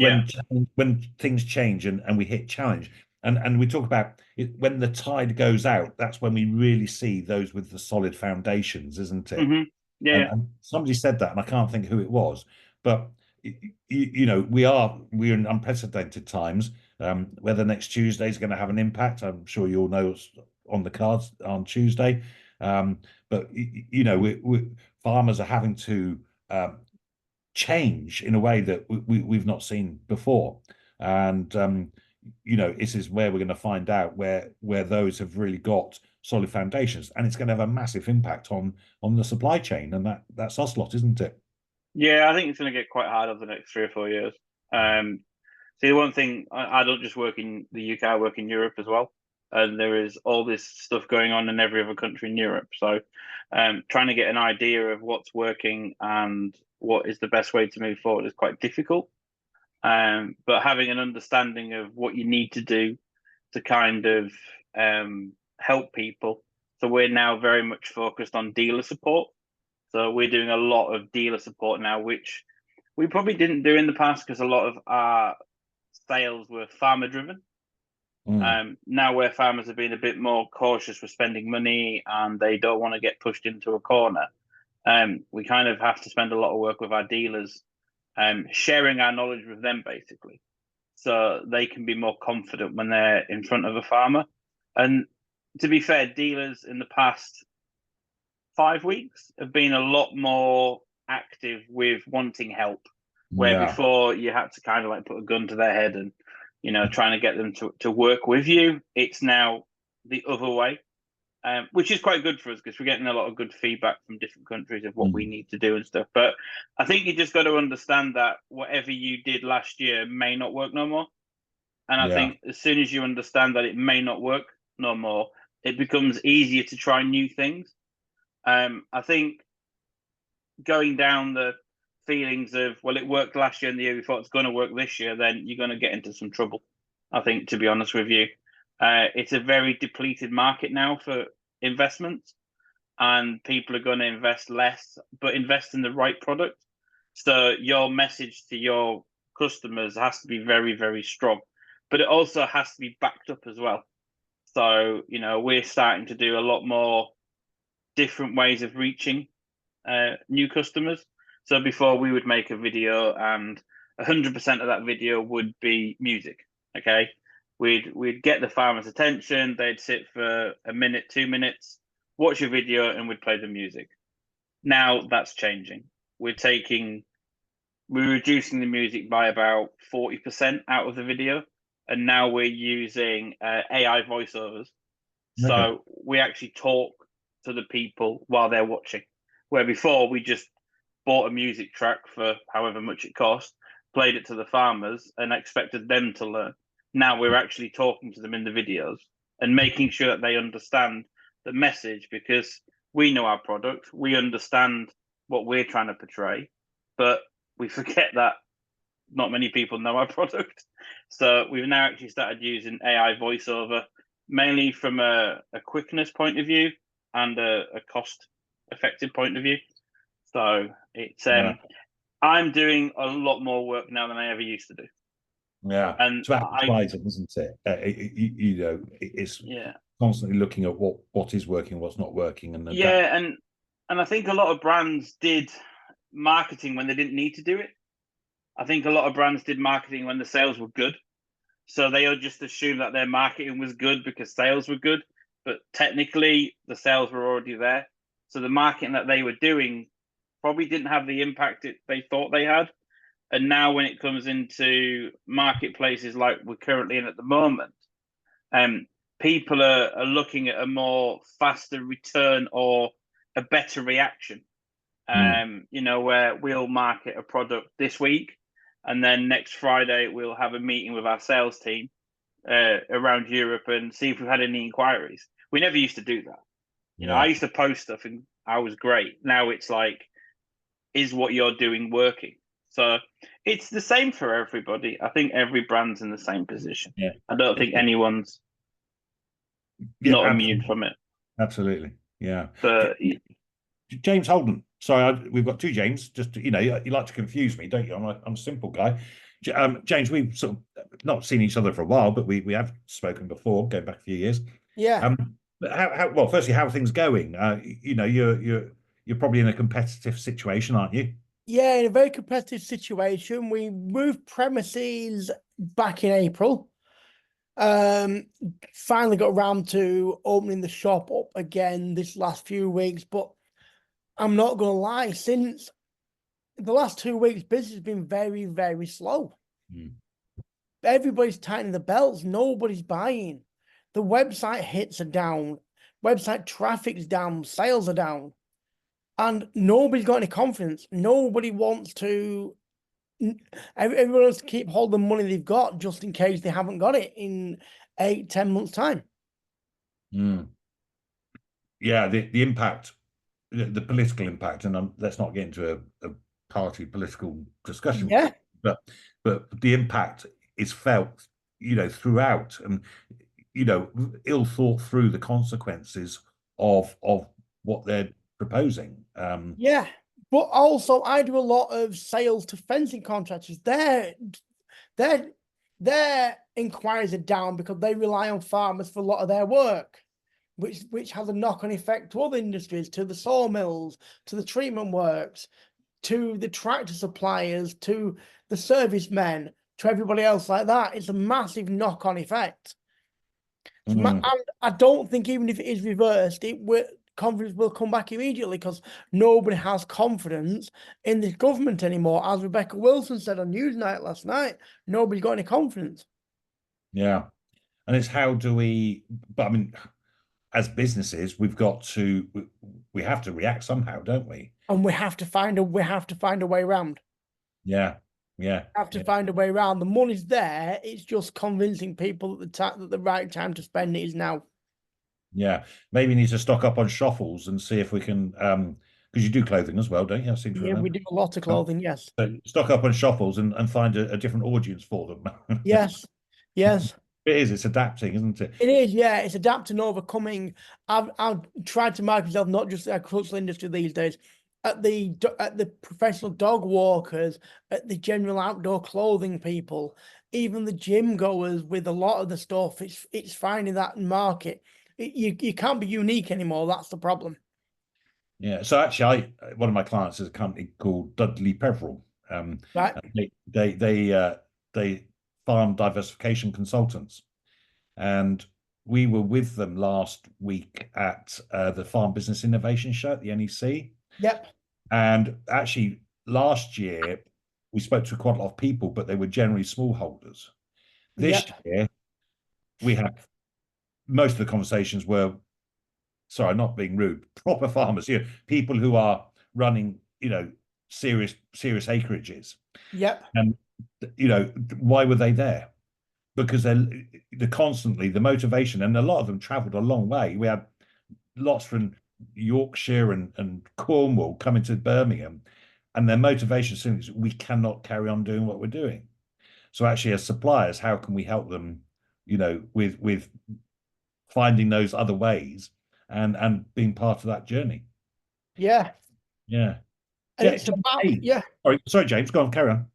when things change and we hit challenge. And we talk about it, when the tide goes out, that's when we really see those with the solid foundations, isn't it? Yeah. And somebody said that, and I can't think who it was, but you know, we're in unprecedented times. Whether next Tuesday is going to have an impact, I'm sure you all know what's on the cards on Tuesday. But you know, farmers are having to change in a way that we've not seen before, and you know, this is where we're going to find out where those have really got solid foundations, and it's going to have a massive impact on the supply chain, and that's us lot, isn't it? Yeah, I think it's going to get quite hard over the next 3 or 4 years. See, the one thing, I don't just work in the UK, I work in Europe as well. And there is all this stuff going on in every other country in Europe. So trying to get an idea of what's working and what is the best way to move forward is quite difficult. But having an understanding of what you need to do to kind of help people. So we're now very much focused on dealer support. So we're doing a lot of dealer support now, which we probably didn't do in the past because a lot of our sales were farmer driven. Now where farmers are being a bit more cautious with spending money and they don't want to get pushed into a corner, we kind of have to spend a lot of work with our dealers, sharing our knowledge with them basically, so they can be more confident when they're in front of a farmer. And to be fair, dealers in the past 5 weeks have been a lot more active with wanting help, where before you had to kind of like put a gun to their head and, you know, trying to get them to work with you. It's now the other way, which is quite good for us because we're getting a lot of good feedback from different countries of what we need to do and stuff. But I think you just got to understand that whatever you did last year may not work no more. And I think as soon as you understand that it may not work no more, it becomes easier to try new things. I think going down the feelings of, well, it worked last year and the year before, it's going to work this year, then you're going to get into some trouble. I think, to be honest with you, it's a very depleted market now for investments, and people are going to invest less, but invest in the right product. So your message to your customers has to be very, very strong, but it also has to be backed up as well. So, you know, we're starting to do a lot more different ways of reaching new customers. So before we would make a video and 100% of that video would be music. Okay, we'd get the farmer's attention. They'd sit for a minute, 2 minutes, watch your video, and we'd play the music. Now that's changing. We're reducing the music by about 40% out of the video, and now we're using AI voiceovers. So we actually talk to the people while they're watching, where before we just bought a music track for however much it cost, played it to the farmers and expected them to learn. Now we're actually talking to them in the videos and making sure that they understand the message, because we know our product, we understand what we're trying to portray, but we forget that not many people know our product. So we've now actually started using AI voiceover, mainly from a quickness point of view and a cost effective point of view. So it's I'm doing a lot more work now than I ever used to do. Yeah, and it's advertising, isn't it? You know, it's constantly looking at what is working, what's not working, and and I think a lot of brands did marketing when they didn't need to do it. I think a lot of brands did marketing when the sales were good, so they all just assumed that their marketing was good because sales were good, but technically the sales were already there. So the marketing that they were doing probably didn't have the impact they thought they had. And now when it comes into marketplaces like we're currently in at the moment, people are looking at a more faster return or a better reaction. You know, where we'll market a product this week, and then next Friday we'll have a meeting with our sales team around Europe and see if we've had any inquiries. We never used to do that. You know, I used to post stuff and I was great. Now it's like, is what you're doing working? So it's the same for everybody. I think every brand's in the same position. Yeah. I don't think anyone's not immune from it. Absolutely. Yeah. But James Holden. Sorry, we've got two James. Just, you know, you like to confuse me, don't you? I'm a simple guy. James, we've sort of not seen each other for a while, but we have spoken before, going back a few years. Yeah. But well, firstly, how are things going? You know, you're probably in a competitive situation, aren't you? Yeah, in a very competitive situation. We moved premises back in April. Finally got around to opening the shop up again this last few weeks, but I'm not gonna lie, since the last 2 weeks, business has been very, very slow. Everybody's tightening the belts, nobody's buying. The website hits are down, website traffic's down, sales are down, and nobody's got any confidence. Nobody wants to. Everyone wants to keep hold of the money they've got just in case they haven't got it in 8-10 months' time. Yeah, the impact, the political impact, and let's not get into a party political discussion. Yeah, but the impact is felt, you know, throughout, and you know, ill thought through the consequences of what they're proposing. yeah. But also, I do a lot of sales to fencing contractors. Their inquiries are down because they rely on farmers for a lot of their work, which has a knock-on effect to other industries, to the sawmills, to the treatment works, to the tractor suppliers, to the servicemen, to everybody else like that. It's a massive knock-on effect. And I don't think even if it is reversed, confidence will come back immediately because nobody has confidence in this government anymore. As Rebecca Wilson said on Newsnight last night, nobody's got any confidence. Yeah, and it's how do we? But I mean, as businesses, we have to react somehow, don't we? And we have to find a way around. Yeah. Have to find a way around. The money's there. It's just convincing people that the right time to spend it is now. Yeah, maybe need to stock up on shuffles and see if we can, because you do clothing as well, don't you? I seem to remember. We do a lot of clothing, yes. So stock up on shuffles and find a different audience for them. Yes. It's adapting, isn't it? It is, yeah. It's adapting, overcoming. I've tried to market myself not just the agricultural industry these days, at the professional dog walkers, at the general outdoor clothing people, even the gym goers. With a lot of the stuff, it's finding that market. You can't be unique anymore. That's the problem. Yeah. So actually, one of my clients is a company called Dudley Peveril. Right. They farm diversification consultants, and we were with them last week at the Farm Business Innovation Show at the NEC. Yep. And actually, last year we spoke to quite a lot of people, but they were generally smallholders. This year, we had most of the conversations were, sorry, not being rude, proper farmers, you know, people who are running, you know, serious acreages. Yep. And you know, why were they there? Because they're constantly the motivation, and a lot of them traveled a long way. We had lots from Yorkshire and Cornwall coming to Birmingham, and their motivation simply is we cannot carry on doing what we're doing. So actually, as suppliers, how can we help them, you know, with finding those other ways and being part of that journey? Yeah. And it's about Sorry, James, go on, carry on.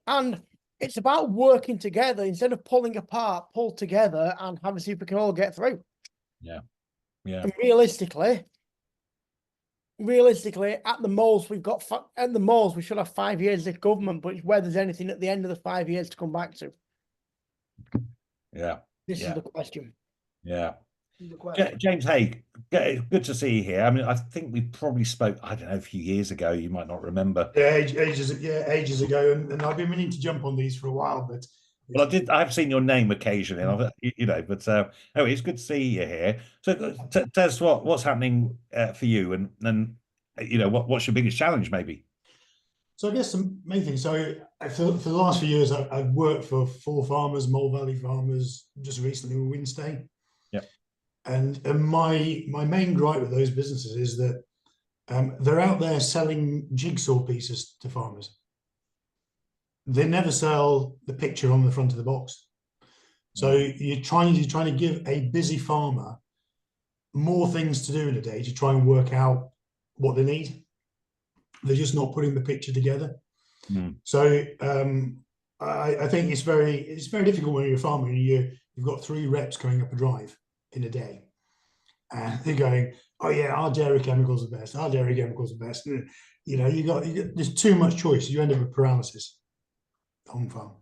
And it's about working together instead of pulling apart. Pull together and have a see if we can all get through. Yeah. And realistically, at the most we should have 5 years of government, but it's whether there's anything at the end of the 5 years to come back to. Yeah. This is the question. Yeah. James Haig, good to see you here. I mean, I think we probably spoke, I don't know, a few years ago. You might not remember. Yeah, ages ago, and I've been meaning to jump on these for a while, but well, I've seen your name occasionally, you know. But it's good to see you here. So, tell us what's happening for you, and you know what's your biggest challenge, maybe. So I guess the main thing. So for the last few years, I've worked for 4 farmers, Mole Valley farmers, just recently with Winstay. Yeah. And my main gripe with those businesses is that they're out there selling jigsaw pieces to farmers. They never sell the picture on the front of the box. So you're trying to give a busy farmer more things to do in a day to try and work out what they need. They're just not putting the picture together. So I think it's very difficult when you're a farmer and you've got 3 reps coming up a drive in a day, and they're going, oh yeah, our dairy chemicals are best, our dairy chemicals are best. You know, you got there's too much choice. You end up with paralysis on farm,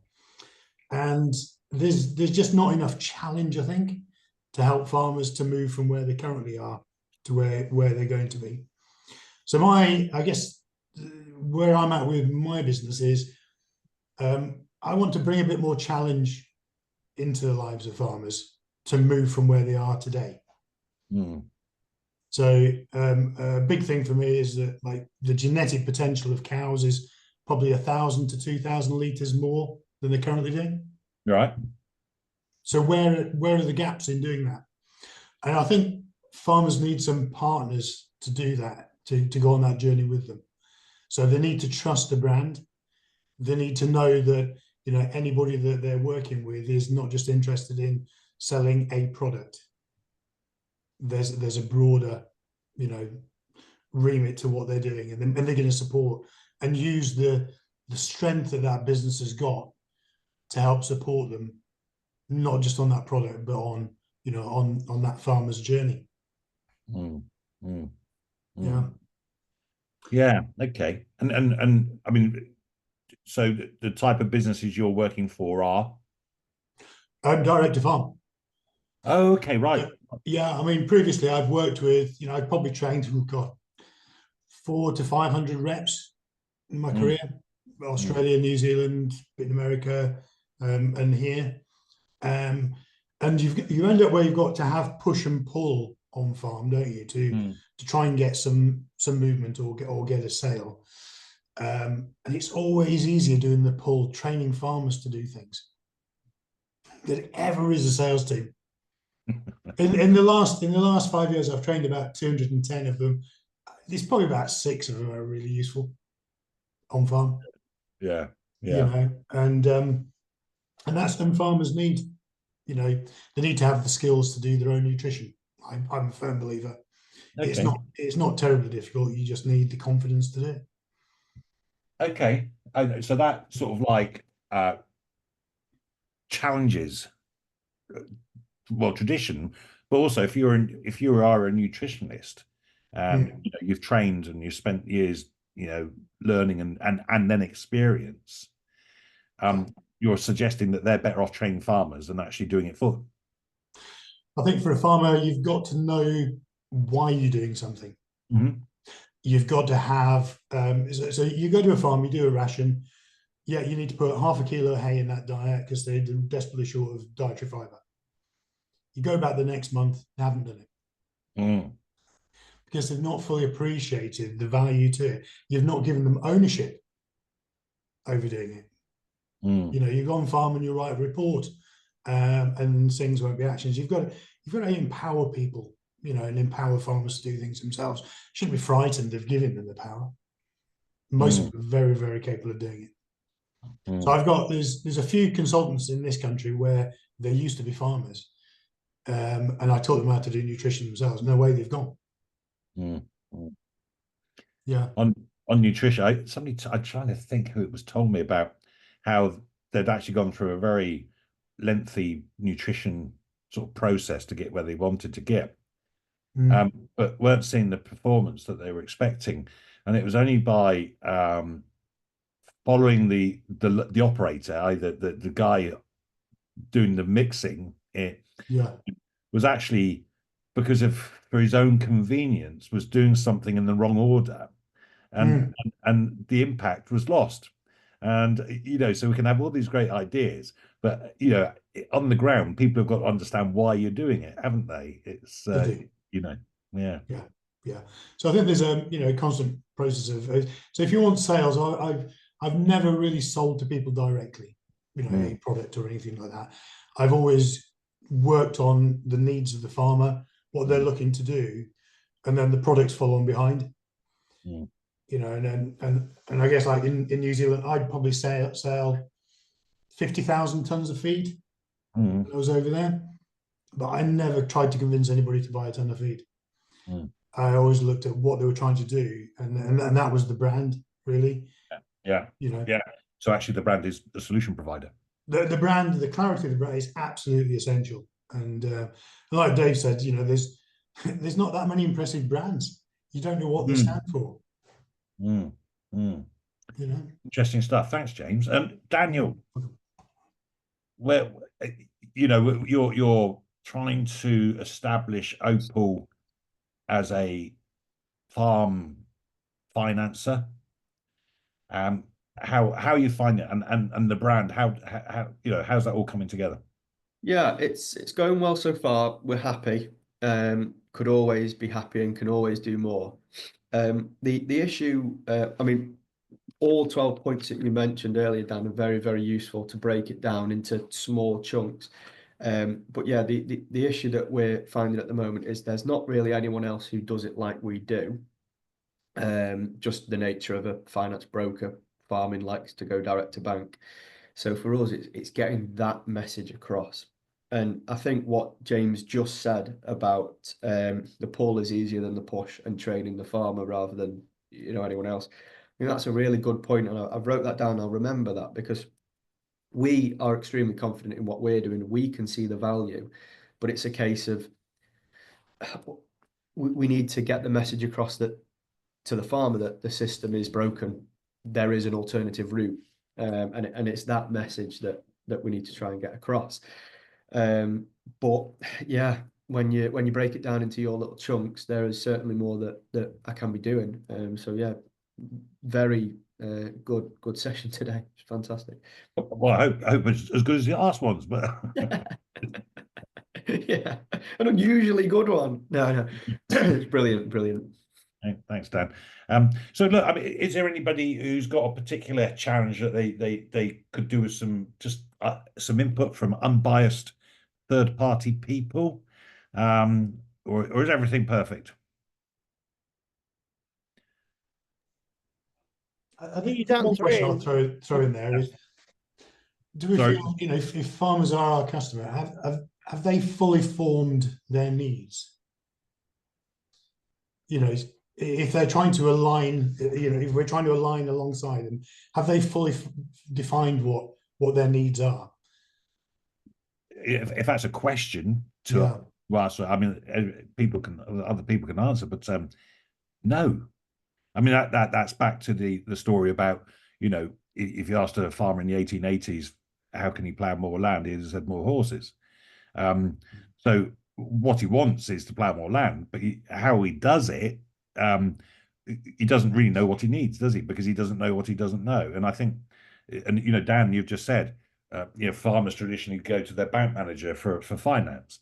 and there's just not enough challenge, I think, to help farmers to move from where they currently are to where they're going to be. So I guess where I'm at with my business is I want to bring a bit more challenge into the lives of farmers to move from where they are today. So a big thing for me is that, like, the genetic potential of cows is probably 1,000 to 2,000 litres more than they're currently doing. Right. So where are the gaps in doing that? And I think farmers need some partners to do that, to go on that journey with them. So they need to trust the brand. They need to know that, you know, anybody that they're working with is not just interested in selling a product. There's a broader, you know, remit to what they're doing, and they're going to support and use the strength that that business has got to help support them, not just on that product, but on, you know, on that farmer's journey. Yeah. Okay. And I mean, so the type of businesses you're working for are? I'm direct to farm. Oh, okay, right. Yeah, I mean, previously I've worked with, you know, I've probably trained, 400 to 500 reps in my career, Australia, New Zealand, bit in America, and here. And you end up where you've got to have push and pull on farm, don't you, to try and get some movement or get a sale. And it's always easier doing the pull, training farmers to do things, than it ever is a sales team. In the last 5 years, I've trained about 210 of them. There's probably about 6 of them are really useful on farm. Yeah. You know, and that's when farmers need, you know, they need to have the skills to do their own nutrition. I'm a firm believer. Okay. It's not terribly difficult. You just need the confidence to do it. Okay. So that sort of like challenges, well, tradition, but also if you are a nutritionist, you know, you've trained and you've spent years, you know, learning and then experience, you're suggesting that they're better off training farmers than actually doing it for them. I think for a farmer, you've got to know why you're doing something. You've got to have, so you go to a farm, you do a ration. Yeah, you need to put half a kilo of hay in that diet because they're desperately short of dietary fiber. You go back the next month, they haven't done it. Because they've not fully appreciated the value to it. You've not given them ownership over doing it. You know, you go on farm and you write a report, and things won't be actions. You've got to empower people, you know, and empower farmers to do things themselves. Shouldn't be frightened of giving them the power. Most of them are very, very capable of doing it. So there's a few consultants in this country where they used to be farmers, and I taught them how to do nutrition themselves. No way they've gone. Yeah. On nutrition, I'm trying to think who it was told me about how they'd actually gone through a very lengthy nutrition sort of process to get where they wanted to get, but weren't seeing the performance that they were expecting, and it was only by following the operator, either the guy doing the mixing, was actually, because for his own convenience, was doing something in the wrong order, and the impact was lost. And, you know, so we can have all these great ideas, but, you know, on the ground, people have got to understand why you're doing it, haven't they? It's, you know, yeah. So I think there's a, you know, constant process of, so if you want sales, I've never really sold to people directly, you know, a product or anything like that. I've always worked on the needs of the farmer, what they're looking to do, and then the products follow on behind. You know, and I guess, like in New Zealand, I'd probably sell 50,000 tons of feed when I was over there, but I never tried to convince anybody to buy a ton of feed. I always looked at what they were trying to do, and that was the brand, really. Yeah. You know. Yeah. So actually, the brand is the solution provider. The brand, the clarity of the brand is absolutely essential. And like Dave said, you know, there's not that many impressive brands. You don't know what they stand for. Mm. Mm. You know, Interesting stuff. Thanks, James. Daniel, where you know you're trying to establish Opal as a farm financer. How you find it and the brand, how you know, how's that all coming together? Yeah, it's going well so far. We're happy. Could always be happy and can always do more. The issue, I mean, all 12 points that you mentioned earlier, Dan, are very, very useful to break it down into small chunks. But yeah, the issue that we're finding at the moment is there's not really anyone else who does it like we do. Just the nature of a finance broker. Farming likes to go direct to bank. So for us, it's getting that message across. And I think what James just said about the pull is easier than the push and training the farmer rather than, you know, anyone else. I think that's a really good point, and I wrote that down. I'll remember that because we are extremely confident in what we're doing. We can see the value, but it's a case of we need to get the message across that to the farmer that the system is broken. There is an alternative route, and it's that message that we need to try and get across. But yeah, when you break it down into your little chunks, there is certainly more that I can be doing. So yeah, very good session today. It's fantastic. Well, I hope it's as good as the last ones, but yeah, an unusually good one. No, it's brilliant. Thanks, Dan. So look, I mean, is there anybody who's got a particular challenge that they could do with some input from unbiased third-party people, or is everything perfect? I think one question I'll throw in there is: do we feel, you know, if farmers are our customer, have they fully formed their needs? You know, if they're trying to align, you know, if we're trying to align alongside them, have they fully defined what their needs are? If that's a question to ask, I mean, other people can answer, but no. I mean, that's back to the story about, you know, if you asked a farmer in the 1880s, how can he plough more land? He said more horses. So what he wants is to plough more land, but how he does it, he doesn't really know what he needs, does he? Because he doesn't know what he doesn't know. And I think, and you know, Dan, you've just said, you know, farmers traditionally go to their bank manager for finance.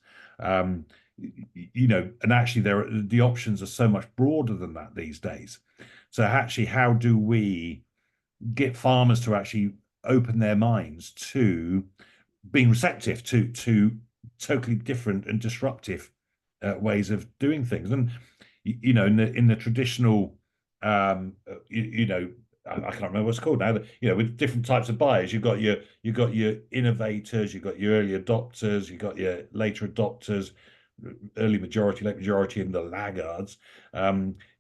You know, and actually the options are so much broader than that these days. So actually, how do we get farmers to actually open their minds to being receptive to totally different and disruptive ways of doing things? And you know, in the traditional, you know, I can't remember what it's called now. You know, with different types of buyers, you've got your innovators, you've got your early adopters, you've got your later adopters, early majority, late majority, and the laggards.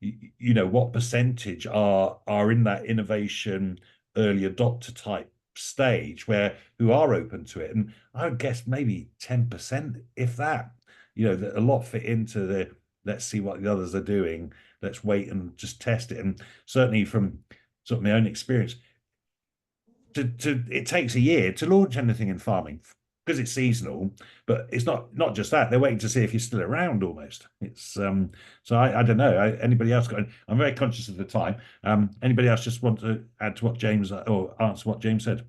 You know, what percentage are in that innovation early adopter type stage who are open to it? And I would guess maybe 10%, if that. You know, that a lot fit into the let's see what the others are doing, let's wait and just test it. And certainly from sort of my own experience, it takes a year to launch anything in farming because it's seasonal, but it's not just that. They're waiting to see if you're still around almost. It's so I don't know. Anybody else got? I'm very conscious of the time. Anybody else just want to add to what James or answer what James said?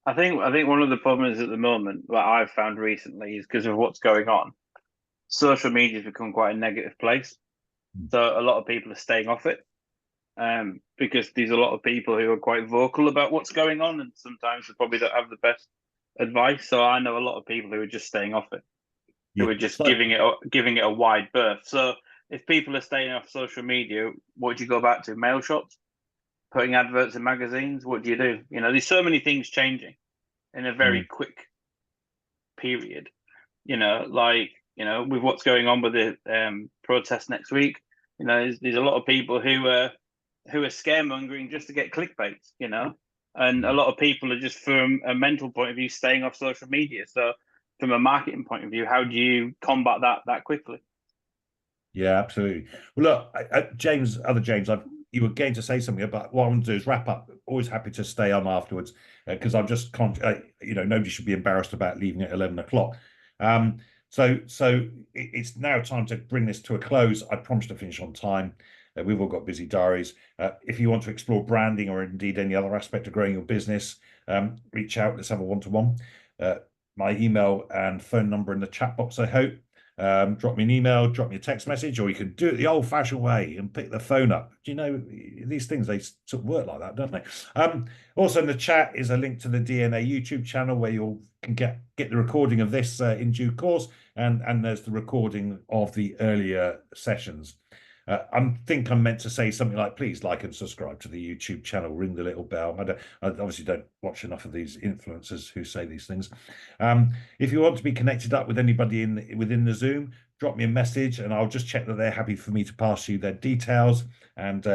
I think one of the problems at the moment that I've found recently is because of what's going on. Social media has become quite a negative place, so a lot of people are staying off it. Because there's a lot of people who are quite vocal about what's going on, and sometimes they probably don't have the best advice. So I know a lot of people who are just staying off it, who are just giving it a wide berth. So if people are staying off social media, what do you go back to? Mail shots, putting adverts in magazines? What do? You know, there's so many things changing in a very quick period. You know, like, you know, with what's going on with the protest next week, you know, there's a lot of people who are who are scaremongering just to get clickbait, you know. And a lot of people are just, from a mental point of view, staying off social media. So, from a marketing point of view, how do you combat that quickly? Yeah, absolutely. Well, look, James, you were going to say something, but what I want to do is wrap up. Always happy to stay on afterwards because I'm just, nobody should be embarrassed about leaving at 11 o'clock. So it's now time to bring this to a close. I promised to finish on time. We've all got busy diaries. If you want to explore branding or indeed any other aspect of growing your business, reach out. Let's have a one-to-one. My email and phone number in the chat box, I hope. Drop me an email, drop me a text message, or you can do it the old-fashioned way and pick the phone up. Do you know, these things, they sort of work like that, don't they? Also in the chat is a link to the DNA YouTube channel where you can get the recording of this in due course, and there's the recording of the earlier sessions. I think I'm meant to say something like, please like and subscribe to the YouTube channel, ring the little bell. I obviously don't watch enough of these influencers who say these things. If you want to be connected up with anybody within the Zoom, drop me a message and I'll just check that they're happy for me to pass you their details, and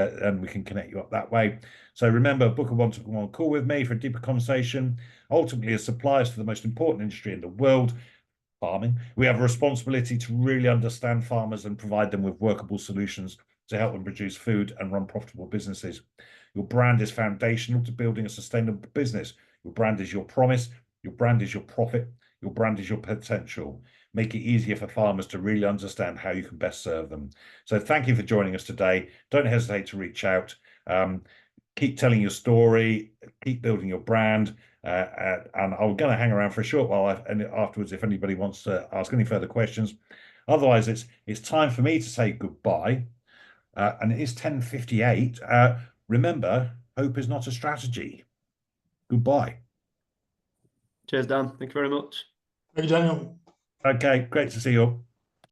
we can connect you up that way. So remember, book a one-to-one call with me for a deeper conversation. Ultimately, as suppliers to the most important industry in the world, farming, we have a responsibility to really understand farmers and provide them with workable solutions to help them produce food and run profitable businesses. Your brand is foundational to building a sustainable business. Your brand is your promise. Your brand is your profit. Your brand is your potential. Make it easier for farmers to really understand how you can best serve them. So thank you for joining us today. Don't hesitate to reach out. Keep telling your story. Keep building your brand. And I'm going to hang around for a short while and afterwards if anybody wants to ask any further questions. Otherwise, it's time for me to say goodbye. And it is 10:58. Remember, hope is not a strategy. Goodbye. Cheers, Dan. Thank you very much. Thank you, Daniel. Okay, great to see you all.